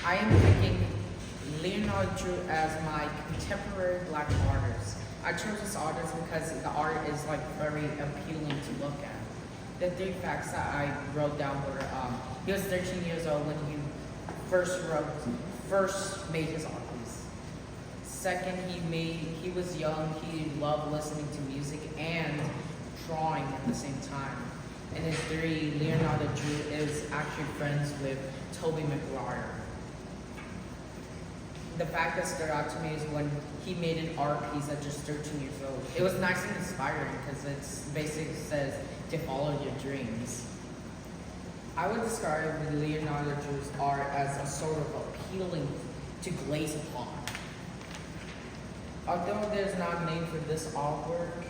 I am picking Leonardo Drew as my contemporary black artist. I chose this artist because the art is like very appealing to look at. The three facts that I wrote down were he was 13 years old when he first made his art piece. Second, he was young, he loved listening to music and drawing at the same time. And then three, Leonardo Drew is actually friends with Tobey Maguire. The fact that stood out to me is when he made an art piece at just 13 years old. It was nice and inspiring because it basically says to follow your dreams. I would describe Leonardo Drew's art as a sort of appealing to glaze upon. Although there's not a name for this artwork,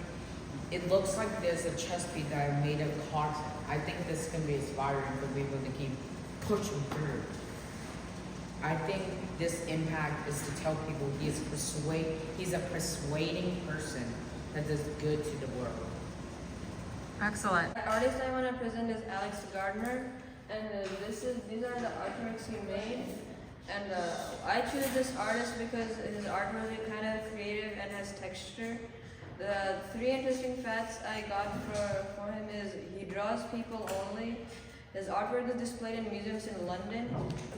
it looks like there's a chest piece that I made of cotton. I think this can be inspiring for people to keep pushing through. I think this impact is to tell people he's a persuading person that does good to the world. Excellent. The artist I want to present is Alex Gardner, and these are the artworks he made. And I choose this artist because his art really kind of creative and has texture. The three interesting facts I got for him is he draws people only. His artwork is displayed in museums in London.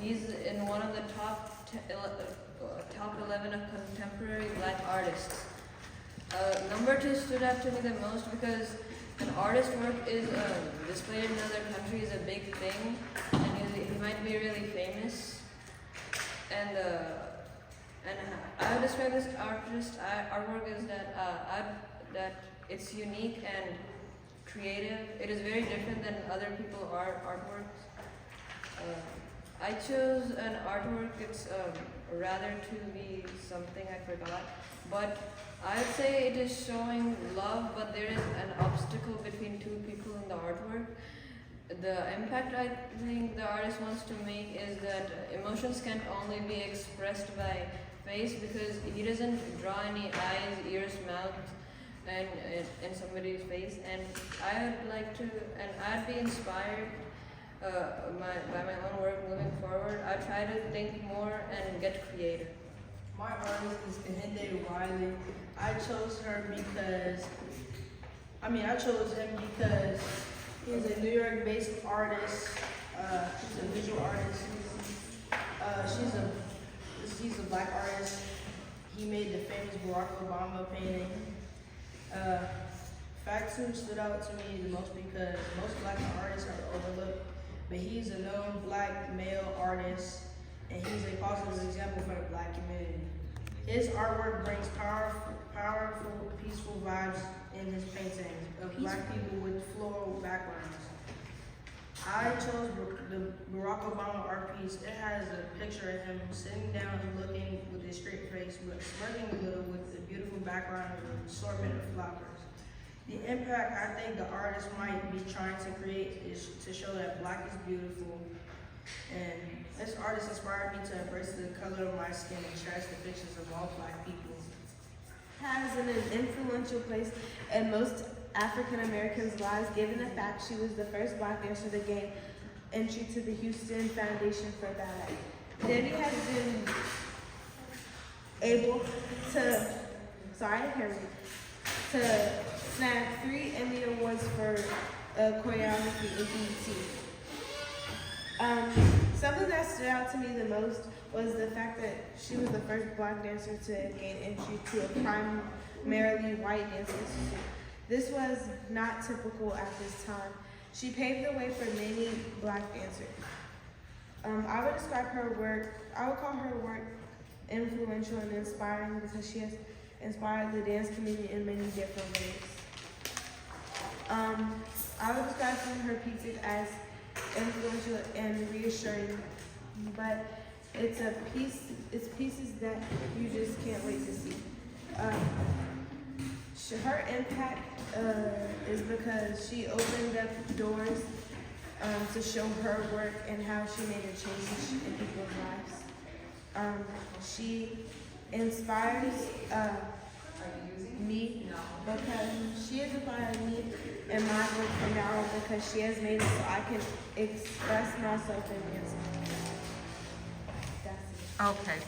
He's in one of the top 11 of contemporary black artists. Number two stood out to me the most because an artist's work is displayed in another country is a big thing, and he might be really famous. And I would describe this artist artwork as that it's unique and creative. It is very different than other people's artworks. I chose an artwork. It's rather to be something I forgot, but I'd say it is showing love, but there is an obstacle between two people in the artwork. The impact I think the artist wants to make is that emotions can only be expressed by face, because he doesn't draw any eyes, ears, mouth, and in somebody's face. And I would like to, and I'd be inspired by my own work moving forward. I try to think more and get creative. My artist is Kehinde Wiley. I chose him because he's a New York-based artist. He's a visual artist. He's a black artist. He made the famous Barack Obama painting. Fact two stood out to me the most because most black artists are overlooked, but he's a known black male artist, and he's a positive example for the black community. His artwork brings powerful, peaceful vibes in his paintings of black people with floral backgrounds. I chose the Barack Obama art piece. It has a picture of him sitting down and looking with a straight face, but smirking a little with a beautiful background of an assortment of flowers. The impact I think the artist might be trying to create is to show that black is beautiful. And this artist inspired me to embrace the color of my skin and cherish the pictures of all black people. Has an influential place in most African Americans' lives, given the fact she was the first black dancer to gain entry to the Houston Foundation for Ballet. Debbie has been able to, to snag 3 Emmy Awards for choreography in BET. Something that stood out to me the most was the fact that she was the first black dancer to gain entry to a primarily white dance institute. This was not typical at this time. She paved the way for many black dancers. I would call her work influential and inspiring because she has inspired the dance community in many different ways. I would describe some of her pieces as influential and reassuring, but it's pieces that you just can't wait to see. Her impact is because she opened up doors to show her work and how she made a change in people's lives. She inspires me because she has inspired me in my work from now on, because she has made it so I can express myself in dance. Okay.